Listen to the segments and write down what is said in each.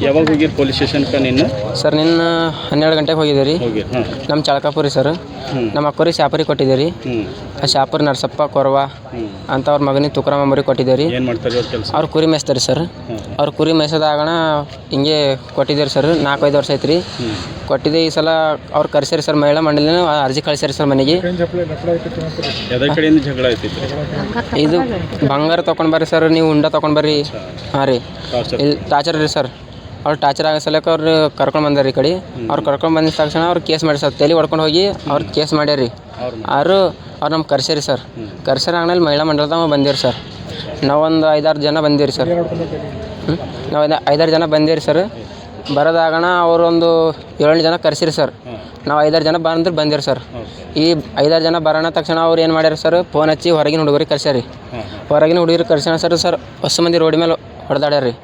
ಯಾವಾಗ ಹೋಗಿರಿ ಪೊಲೀಸ್ ಸ್ಟೇಷನ್ಗೆ ನಿನ್ನ? ಸರ್ ನಿನ್ನ 12 ಗಂಟೆಗೆ ಹೋಗಿದ್ದೀರಿ. ನಮ್ಮ ಚಾಳಕಾಪುರಿ ಸರ್. ನಮ್ಮ ಅಕ್ಕವ್ರಿ ಶಾಪುರಿ ಕೊಟ್ಟಿದ್ದೀರಿ. ಆ ಶಾಪುರಿ ನರಸಪ್ಪ ಕೊರವ ಅಂತ ಅವ್ರ ಮಗನಿಗೆ ತುಕರಾಮ ಮರಿ ಕೊಟ್ಟಿದ್ದೀರಿ. ಏನು ಮಾಡ್ತಾರೆ ಅವ್ರ ಕೆಲಸ? ಅವ್ರು ಕುರಿ ಮೇಯಿಸ್ತಾರೆ ಸರ್. ಅವ್ರು ಕುರಿ ಮೇಯಿಸೋದಾಗಣ ಹಿಂಗೆ ಕೊಟ್ಟಿದ್ದೀರಿ ಸರ್. 4-5 ವರ್ಷ ಐತ್ರಿ ಕೊಟ್ಟಿದ್ದೆ. ಈ ಸಲ ಅವ್ರು ಕರೆಸ್ಯಾರಿ ಸರ್. ಮಹಿಳಾ ಮಂಡಳಿನ ಅರ್ಜಿ ಕಳಿಸ್ಯಾರಿ ಸರ್ ಮನೆಗೆ. ಎದ್ರ ಕಡೆಯಿಂದ ಜಗಳ ಐತಿತ್ತು? ಇದು ಬಂಗಾರ ತೊಗೊಂಡು ಬರ್ರಿ ಸರ್, ನೀವು ಉಂಡ ತೊಗೊಂಡು ಬರ್ರಿ. ಹಾಂ ರೀ, ಇಲ್ಲಿ ಟಾರ್ಚರ್ ರೀ ಸರ್. ಅವ್ರು ಟಾರ್ಚರ್ ಆಗೋ ಸಲಕ್ಕೆ ಅವ್ರು ಕರ್ಕೊಂಡು ಬಂದಾರ ಈ ಕಡೆ. ಅವ್ರು ಕರ್ಕೊಂಡು ಬಂದಿದ ತಕ್ಷಣ ಅವ್ರು ಕೇಸ್ ಮಾಡಿ ಸರ್. ತಲೆ ಹೊಡ್ಕೊಂಡು ಹೋಗಿ ಅವ್ರು ಕೇಸ್ ಮಾಡ್ಯಾರಿ. ಅವ್ರು ನಮ್ಗೆ ಕರ್ಸ್ಯಾರಿ ಸರ್. ಕರ್ಸ್ಯಾರ ಆಮೇಲೆ ಮಹಿಳಾ ಮಂಡಳದಾಗ ಬಂದಿರಿ ಸರ್. ನಾವೊಂದು 5-6 ಜನ ಬಂದಿರಿ ಸರ್. ನಾವು 5-6 ಜನ ಬಂದಿರಿ ಸರ್. ಬರೋದಾಗಣ ಅವರೊಂದು 7 ಜನ ಕರ್ಸಿರಿ ಸರ್. ನಾವು 5-6 ಜನ ಬಂದ್ರೆ ಬಂದಿರಿ ಸರ್. ಈ 5-6 ಜನ ಬರೋಣ ತಕ್ಷಣ ಅವ್ರು ಏನು ಮಾಡ್ಯಾರ ಸರ್, ಫೋನ್ ಹಚ್ಚಿ ಹೊರಗಿನ ಹುಡುಗರಿಗೆ ಕರ್ಸ್ಯಾರಿ. ಹೊರಗಿನ ಹುಡುಗರಿಗೆ ಕರ್ಸ್ಯಾರ ಸರ್. ಹೊಸ ಮಂದಿ ರೋಡ್ ಮೇಲೆ ಹೊಡೆದಾಡ್ಯಾರ ರೀ.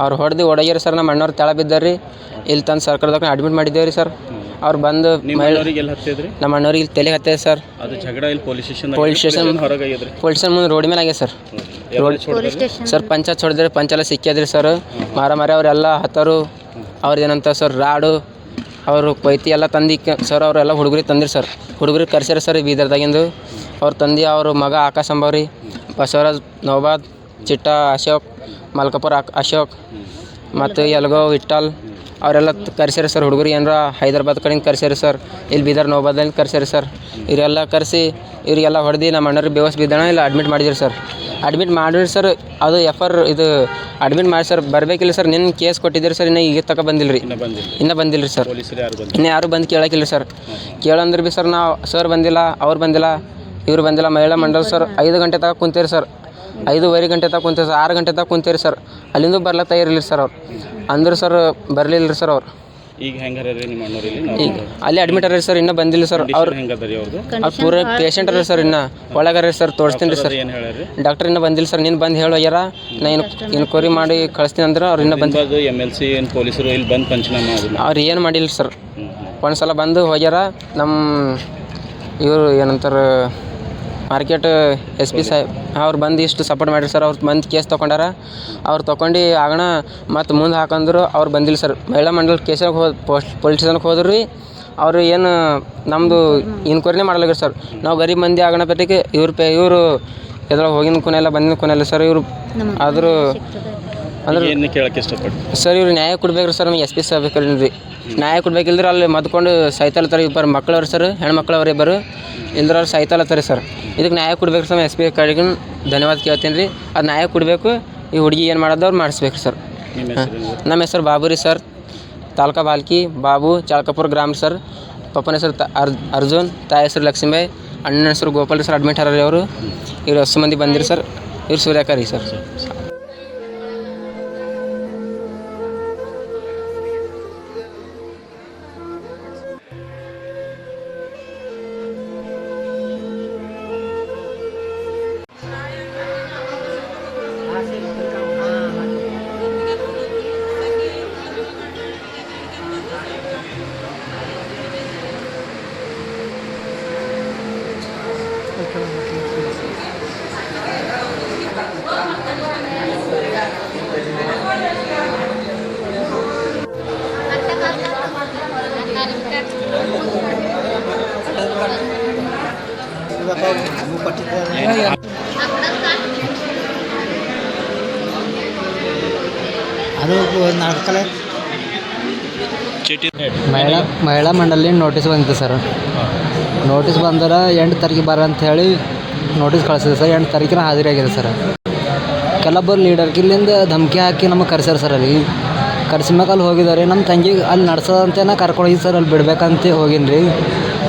ಅವ್ರು ಹೊಡೆದು ಹೊಡಗ್ಯಾರ ಸರ್. ನಮ್ಮ ಅಣ್ಣವ್ರು ತೆಳ ಬಿದ್ದಾರ್ರಿ. ಇಲ್ಲಿ ತಂದು ಸರ್ಕಾರದಾಗ ಅಡ್ಮಿಟ್ ಮಾಡಿದ್ದೇವೆ ರೀ ಸರ್. ಅವ್ರು ಬಂದು ನಮ್ಮ ಅಣ್ಣವ್ರಿಗೆ ಇಲ್ಲಿ ತಲೆ ಹತ್ತಿದೆ ಸರ್. ಪೊಲೀಸ್ ಸ್ಟೇಷನ್ ಮುಂದೆ ರೋಡ್ ಮೇಲೆ ಆಗ್ಯದ ಸರ್. ಸರ್ ಪಂಚಾಯತ್ ಹೊಡೆದ್ರಿ, ಪಂಚೆಲ್ಲ ಸಿಕ್ಕಿದ್ರಿ ಸರ್. ಮಾರಿ ಅವರೆಲ್ಲ ಹತ್ತರು. ಅವ್ರದ್ದು ಏನಂತ ಸರ್ ರಾಡು ಅವರು ಕೊಯ್ತಿ ಎಲ್ಲ ತಂದು ಸರ್. ಅವರೆಲ್ಲ ಹುಡುಗರಿಗೆ ತಂದಿರಿ ಸರ್. ಹುಡುಗರಿಗೆ ಕರ್ಸ್ಯಾರ ಸರ್ ಬೀದರ್ದಾಗಿಂದು. ಅವ್ರು ತಂದು ಅವ್ರ ಮಗ ಆಕಾಶ್ ಅಂಬವ್ರಿ, ಬಸವರಾಜ್ ನೌಬಾದ್, ಚಿಟ್ಟ ಅಶೋಕ್, ಮಲ್ಕಾಪುರ ಅಶೋಕ್ ಮತ್ತು ಯಲಗಾವ್ ವಿಠ್ಠಲ್ ಅವರೆಲ್ಲ ಕರ್ಸ್ಯಾರ ಸರ್. ಹುಡುಗರಿಗೆ ಏನಾರ ಹೈದರಾಬಾದ್ ಕಡೆಯಿಂದ ಕರ್ಸ್ಯಾರಿ ಸರ್. ಇಲ್ಲಿ ಬೀದರ್ ನೌಬಾದಲ್ಲಿ ಕರ್ಸ್ಯಾರಿ ಸರ್. ಇವರೆಲ್ಲ ಕರೆಸಿ ಇವರಿಗೆಲ್ಲ ಹೊಡೆದು ನಮ್ಮ ಅಣ್ಣವ್ರಿಗೆ ಬೇವಸ್ ಬಿದ್ದಾಣ ಇಲ್ಲ ಅಡ್ಮಿಟ್ ಮಾಡಿದಿರಿ ಸರ್. ಅಡ್ಮಿಟ್ ಮಾಡಿರಿ ಸರ್. ಅದು ಇದು ಅಡ್ಮಿಟ್ ಮಾಡಿ ಸರ್. ಬರಬೇಕಿಲ್ಲ ಸರ್. ನಿನ್ನ ಕೇಸ್ ಕೊಟ್ಟಿದ್ದೀರಿ ಸರ್. ಇನ್ನು ಈಗ ಬಂದಿಲ್ಲ ರೀ. ಇನ್ನೂ ಬಂದಿಲ್ಲ ರೀ ಸರ್. ಇನ್ನೂ ಯಾರು ಬಂದು ಕೇಳೋಕ್ಕಿಲ್ಲ ಸರ್. ಕೇಳಂದ್ರೆ ಭೀ ಸರ್ ನಾವು ಸರ್ ಬಂದಿಲ್ಲ, ಅವ್ರು ಬಂದಿಲ್ಲ, ಇವ್ರು ಬಂದಿಲ್ಲ. ಮಹಿಳಾ ಮಂಡಳ ಸರ್ 5 ಗಂಟೆ ತನಕ ಕುಂತೀರಿ ಸರ್. 5:30 ಗಂಟೆ ತನಕ ಕುಂತೀರಿ ಸರ್. 6 ಗಂಟೆ ತನಕ ಕುಂತೀರಿ ಸರ್. ಅಲ್ಲಿಂದ ಬರ್ಲಕ್ಕ ತಯಾರಿಲ್ಲ ಸರ್ ಅವ್ರು. ಅಂದ್ರೆ ಸರ್ ಬರಲಿಲ್ಲ ರೀ ಸರ್ ಅವ್ರು. ಈಗ ಹೆಂಗಾರ ನಿಮ್ಮ ಅಣ್ಣವ್ರಲ್ಲಿ ಈಗ ಅಲ್ಲಿ ಅಡ್ಮಿಟ್ ಅರ ಸರ್. ಇನ್ನೂ ಬಂದಿಲ್ಲ ಸರ್. ಅವ್ರು ಪೂರ ಪೇಷಂಟ್ ಅರ ಸರ್. ಇನ್ನೂ ಒಳಗಾರ ಸರ್. ತೋರಿಸ್ತೀನಿ ರೀ ಸರ್. ಡಾಕ್ಟರ್ ಇನ್ನೂ ಬಂದಿಲ್ಲ ಸರ್. ನೀನು ಬಂದು ಹೇಳು ಹೋಗ್ಯಾರ. ನಾನು ಇನ್ಕ್ವೈರಿ ಮಾಡಿ ಕಳಿಸ್ತೀನಿ ಅಂದ್ರೆ ಅವ್ರು ಇನ್ನೂ ಬಂದು MLC ಏನು ಪೊಲೀಸರು ಇಲ್ಲಿ ಬಂದು ಪಂಚನಾಮ ಅವ್ರು ಏನು ಮಾಡಿಲ್ಲ ಸರ್. ಒಂದು ಸಲ ಬಂದು ಹೋಗ್ಯಾರ. ನಮ್ಮ ಇವರು ಏನಂತಾರೆ ಮಾರ್ಕೆಟ್ SP ಸಾಹೇಬ್ ಅವ್ರು ಬಂದು ಇಷ್ಟು ಸಪೋರ್ಟ್ ಮಾಡಿರಿ ಸರ್. ಅವ್ರು ಬಂದು ಕೇಸ್ ತೊಗೊಂಡಾರ. ಅವ್ರು ತೊಗೊಂಡು ಆಗಣ ಮತ್ತು ಮುಂದೆ ಹಾಕಂದ್ರು. ಅವ್ರು ಬಂದಿಲ್ಲ ಸರ್. ಮಹಿಳಾ ಮಂಡಳ ಕೇಸಿಗೆ ಪೊಲೀಸ್ ಸ್ಟೇಷನ್ಗೆ ಹೋದ್ರು ರೀ. ಅವರು ಏನು ನಮ್ಮದು ಇನ್ಕ್ವೈರಿನೇ ಮಾಡಲಾಗ್ಯಾರ ಸರ್. ನಾವು ಗರೀಬ್ ಮಂದಿ ಆಗಣ ಪಟ್ಟಿಗೆ ಇವರು ಎದ್ರಾಗ ಹೋಗಿನ ಕೊನೆಲ್ಲ ಬಂದಿನ ಕೊನೆಲ್ಲ ಸರ್. ಇವರು ಆದರೂ ಅಂದ್ರೆ ಕೇಳಕ್ಕೆ ಇಷ್ಟಪಟ್ಟು ಸರ್ ಇವ್ರು ನ್ಯಾಯ ಕೊಡ್ಬೇಕ್ರಿ ಸರ್. ನಮಗೆ SP ಸಾಹೇಬ್ ರೀ ನ್ಯಾಯ ಕೊಡ್ಬೇಕಿಲ್ದ್ರೆ ಅಲ್ಲಿ ಮದ್ಕೊಂಡು ಸಾಯ್ತಲತ್ತಾರೆ. ಇಬ್ಬರು ಮಕ್ಕಳವ್ರು ಸರ್, ಹೆಣ್ಮಕ್ಳವ್ರು ಇಬ್ಬರು ಇಲ್ದ್ರ ಅವ್ರು ಸಾಯ್ತಲತ್ತಾರೆ ಸರ್. ಇದಕ್ಕೆ ನ್ಯಾಯ ಕೊಡ್ಬೇಕು ಸರ್. SP ಕಡೆಗೆ ಧನ್ಯವಾದ ಕೇಳ್ತೀನಿ ರೀ. ಅದು ನ್ಯಾಯ ಕೊಡಬೇಕು. ಈ ಹುಡುಗಿ ಏನು ಮಾಡೋದು ಅವ್ರು ಮಾಡಿಸ್ಬೇಕು ಸರ್. ನಮ್ಮ ಹೆಸರು ಬಾಬು ರೀ ಸರ್. ತಾಲೂಕಾ ಬಾಲ್ಕಿ ಬಾಬು, ಚಾಳಕಾಪುರ ಗ್ರಾಮ ಸರ್. ಪಪ್ಪನ ಹೆಸರು ಅರ್ಜುನ್, ತಾಯಿ ಹೆಸರು ಲಕ್ಷ್ಮೀಬಾಯಿ, ಅಣ್ಣನ ಹೆಸರು ಗೋಪಾಲ್ ಸರ್. ಅಡ್ಮಿಟ್ ಆರ ರೀ ಅವರು. ಇವ್ರು 10 ಮಂದಿ ಬಂದಿರಿ ಸರ್. ಇವ್ರು ಸೂರ್ಯಕ ರೀ ಸರ್. ಅದು ನಾಟಕಲ ಮಹಿಳಾ ಮಂಡಳಿ ನೋಟಿಸ್ ಬಂದಿತ್ತು ಸರ್. ನೋಟಿಸ್ ಬಂದ್ರೆ 8 ತಾರೀಕಿಗೆ ಬರ ಅಂತ ಹೇಳಿ ನೋಟಿಸ್ ಕಳಿಸಿದೆ ಸರ್. 8 ತಾರೀಕಿನ ಹಾಜರಿಯಾಗಿದೆ ಸರ್. ಕೆಲವೊಬ್ಬರು ಲೀಡರ್ಗಿಲ್ಲಿಂದ ಧಮಕಿ ಹಾಕಿ ನಮಗೆ ಕರೆಸ್ಯಾರ ಸರ್. ಅಲ್ಲಿ ಕರ್ಸಿಮ್ಯಾಗ ಅಲ್ಲಿ ಹೋಗಿದ್ದಾರೆ. ನಮ್ಮ ತಂಗಿಗೆ ಅಲ್ಲಿ ನಡ್ಸೋದಂತೇನ ಕರ್ಕೊಂಡೋಗಿ ಸರ್. ಅಲ್ಲಿ ಬಿಡ್ಬೇಕಂತ ಹೋಗಿನಿ ರೀ.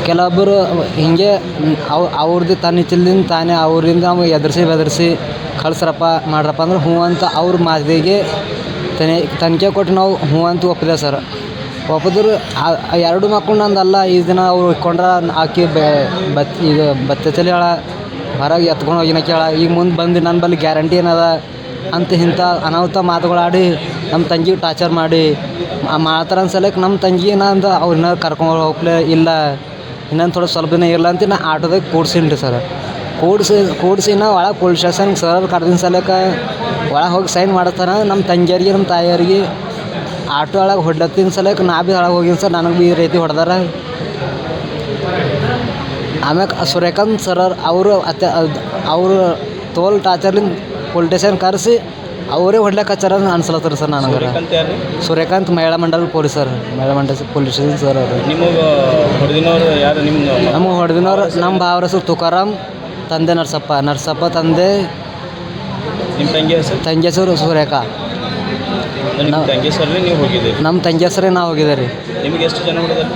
ಕೆಲವೊಬ್ಬರು ಹಿಂಗೆ ಅವ್ರದ್ದು ತನ್ನಿಚ್ಚಿಲ್ದಿಂದ ತಾನೇ ಅವರಿಂದ ನಮಗೆ ಬೆದರಿಸಿ ಕಳ್ಸ್ರಪ್ಪ ಮಾಡ್ರಪ್ಪ ಅಂದ್ರೆ ಹ್ಞೂ ಅಂತ ಅವ್ರ ಮಾತಿಗೆ ತನಿಖೆ ಕೊಟ್ಟು ನಾವು ಹ್ಞೂ ಅಂತ ಒಪ್ಪಿದೆ ಸರ್. ಒಪ್ಪಿದ್ರು 2 ಮಕ್ಕಳು ನಂದಲ್ಲ. ಈ ದಿನ ಅವ್ರು ಇಟ್ಕೊಂಡ್ರೆ ಆಕಿ ಇದು ಬತ್ತಚಲಿ ಹೇಳ ಹೊರಗೆ ಎತ್ಕೊಂಡು ಹೋಗಿನ ಕೇಳ. ಈಗ ಮುಂದೆ ಬಂದು ನನ್ನ ಬಳಿ ಗ್ಯಾರಂಟಿ ಏನದ ಅಂತ ಇಂಥ ಅನಾಹುತ ಮಾತುಗಳಾಡಿ ನಮ್ಮ ತಂಗಿಗೆ ಟಾರ್ಚರ್ ಮಾಡಿ ಮಾಡ್ತಾರೆ ಅನ್ಸಲಕ್ಕೆ ನಮ್ಮ ತಂಗಿನ ಅಂದ ಅವ್ರನ್ನ ಕರ್ಕೊಂಡು ಹೋಗ್ಲೇ ಇಲ್ಲ. ಇನ್ನೊಂದು ಸ್ವಲ್ಪ ದಿನ ಇರಲ್ಲ ಅಂತ ನಾ ಆಟೋದಾಗ ಕೂಡ್ಸೀನಿ ರೀ ಸರ್. ಕೂಡಿಸಿ ನಾ ಒಳಗೆ ಪೊಲೀಸ್ ಸ್ಟೇಷನ್ಗೆ ಸರ್ ಕರೆದಿನ ಸಲಕ್ಕೆ ಒಳಗೆ ಹೋಗಿ ಸೈನ್ ಮಾಡಿಸ್ತಾನೆ. ನಮ್ಮ ತಂಗಿಯರಿಗೆ ನಮ್ಮ ತಾಯಿಯರಿಗೆ ಆಟೋ ಒಳಗೆ ಹೊಡ್ಲತ್ತಿನ ಸಲಕ್ಕೆ ನಾ ಭೀ ಒಳಗೆ ಹೋಗಿನಿ ಸರ್, ನನಗೆ ಭೀ ಈ ರೀತಿ ಹೊಡೆದಾರ. ಆಮ್ಯಾಗ ಸೂರ್ಯಕಾಂತ್ ಸರ್ ಅವರು ಅವರು ತೋಲ್ ಟಾರ್ಚರ್ಲಿಂದ ಪೊಲೀಸ್ ಸ್ಟೇಷನ್ ಕರೆಸಿ ಅವರೇ ಹೊಡ್ಲಿಕ್ಕೆ ಹಚ್ಚಾರ ಅನ್ಸಲತ್ತಾರ ಸರ್ ನನಗೆ. ಸೂರ್ಯಕಾಂತ್ ಯಾರು? ಸೂರ್ಯಕಾಂತ್ ಮಹಿಳಾ ಮಂಡಲ ಪೊಲೀಸ್ ಸರ್, ಮಹಿಳಾ ಮಂಡಲ ಪೊಲೀಸ್ ಸ್ಟೇಷನ್ ಸರ್ ಅವರು. ನಿಮಗೆ ಹೊಡೆದಿನವ್ರು ಯಾರು? ನಿಮ್ಗೆ ನಮಗೆ ಹೊಡೆದಿನವ್ರು ನಮ್ಮ ಭಾವರ ಹೆಸರು ತುಕಾರಾಮ್, ತಂದೆ ನರಸಪ್ಪ ತಂದೆ ನಿಮ್ಮ ತಂಗಿ ಹೆಸರು? ತಂಗಿ ಹೆಸರು ಸೂರ್ಯಕಾ. ನಿಮ್ಮ ತಂಗಿ ಹೆಸರಲ್ಲಿ ನೀವು ಹೋಗಿದ್ದೀರಿ? ನಮ್ಮ ತಂಗಿ ಹೆಸರೇ ನಾವು ಹೋಗಿದ್ದೆ ರೀ. ನಿಮ್ಗೆ ಎಷ್ಟು ಜನ ಹೊಡೆದಾರೆ?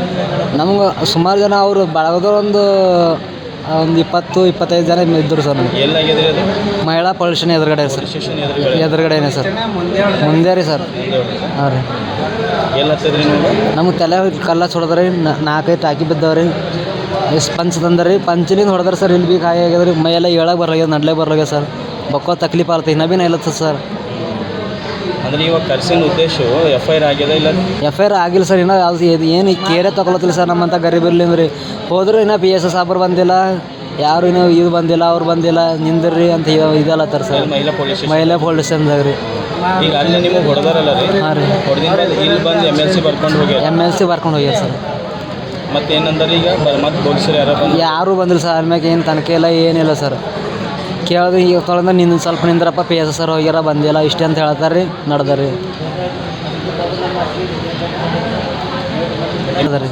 ನಮ್ಗೆ ಸುಮಾರು ಜನ ಅವರು ಬಳಗದವ್ರು ಒಂದು 20-25 ಜನ ಇದ್ದರು ಸರ್. ನಮ್ಗೆ ಎಲ್ಲಾಗಿದೆ ಅದು? ಮಹಿಳಾ ಪೊಲೀಸ್ ಸ್ಟೇಷನ್ ಎದುರುಗಡೆ ಸರ್, ಸ್ಟೇಷನ್ ಎದುರುಗಡೆ ಎದುರುಗಡೆನೇ ಸರ್, ಮುಂದೆ ರೀ ಸರ್. ಹಾಂ ರೀ. ಎಲ್ಲಿ ಹತ್ತದ್ರಿ ನೀವು? ನಮ್ಗೆ ತಲೆ ಕಲ್ಲ ಹೊಡೆದ್ರಿ, 4-5 ಟಾಕಿ ಬಿದ್ದವ್ರಿ. ಎಷ್ಟು ಪಂಚ್ ತಂದ್ರಿ, ಪಂಚಿನಿಂದ ಹೊಡೆದ್ರೆ ಸರ್. ಇಲ್ಲಿ ಭೀ ಗಾಯ ಆಗ್ಯದ್ರಿ, ಮೈಯೆಲ್ಲ ಹೇಳಕ್ಕೆ ಬರಲಾಗ್ಯದ, ನಡ್ಲಿಕ್ಕೆ ಬರಲಾಗ್ಯದ ಸರ್. ಬಕ್ಕೋ ತಕ್ಲೀಫ್ ಆಗುತ್ತೆ, ಇನ್ನೂ ಭೀ ನೈಲತ್ತ ಸರ್. ಅಂದ್ರೆ ಇವಾಗ ಕರ್ಸಿನ ಉದ್ದೇಶ FIR ಆಗ್ಯದ ಇಲ್ಲ? FIR ಆಗಿಲ್ಲ ಸರ್, ಇನ್ನೂ ಯಾವ್ದು ಏನು ಕೇರೇ ತಗೊಳತ್ತಿಲ್ಲ ಸರ್. ನಮ್ಮಂಥ ಗರೀಬರ್ಲಿಂದ ರೀ ಹೋದ್ರು ಇನ್ನೂ PSS ಸಾಬ್ರು ಬಂದಿಲ್ಲ, ಯಾರು ಇನ್ನೂ ಇದು ಬಂದಿಲ್ಲ, ಅವ್ರು ಬಂದಿಲ್ಲ, ನಿಂದ್ರಿ ಅಂತ ಇದಲ್ಲತ್ತಾರ ಸರ್. ಮಹಿಳಾ ಪೊಲೀಸ್ ಮಹಿಳಾ ಪೊಲೀಸ್ ಸ್ಟೇಷನ್ದಾಗ ರೀ. ಈಗ ಅಲ್ಲಿ ನಿಮಗೆ ಹೊಡೆದಾರಲ್ಲ ರೀ? ಹಾಂ ರೀ. ಹೊಡೆದಿಂದ ಇಲ್ಲಿ ಬಂದು MLC ಬರ್ಕೊಂಡು ಹೋಗ್ಯಾರ? MLC ಬರ್ಕೊಂಡು ಹೋಗ್ಯಾರ ಸರ್. ಮತ್ತೇನಂದ್ರೆ ಈಗ ಮತ್ತೆ ಪೊಲೀಸರು ಯಾರು ಬಂದು? ಯಾರೂ ಬಂದಿಲ್ಲ ಸರ್. ಆದ್ಮ್ಯಾಗ ಏನು ತನಿಖೆ ಇಲ್ಲ, ಏನಿಲ್ಲ ಸರ್. ಕೇಳಿದ್ರೆ ಈಗ ತೊಗೊಂಡು ನಿನ್ನ ಸ್ವಲ್ಪ ನಿಂದ್ರಪ್ಪ, PSS ಸರ್ ಹೋಗ್ಯಾರ, ಬಂದಿಲ್ಲ ಇಷ್ಟೇ ಅಂತ ಹೇಳ್ತಾರೆ ರೀ. ನಡ್ದಾರೆ ರೀ.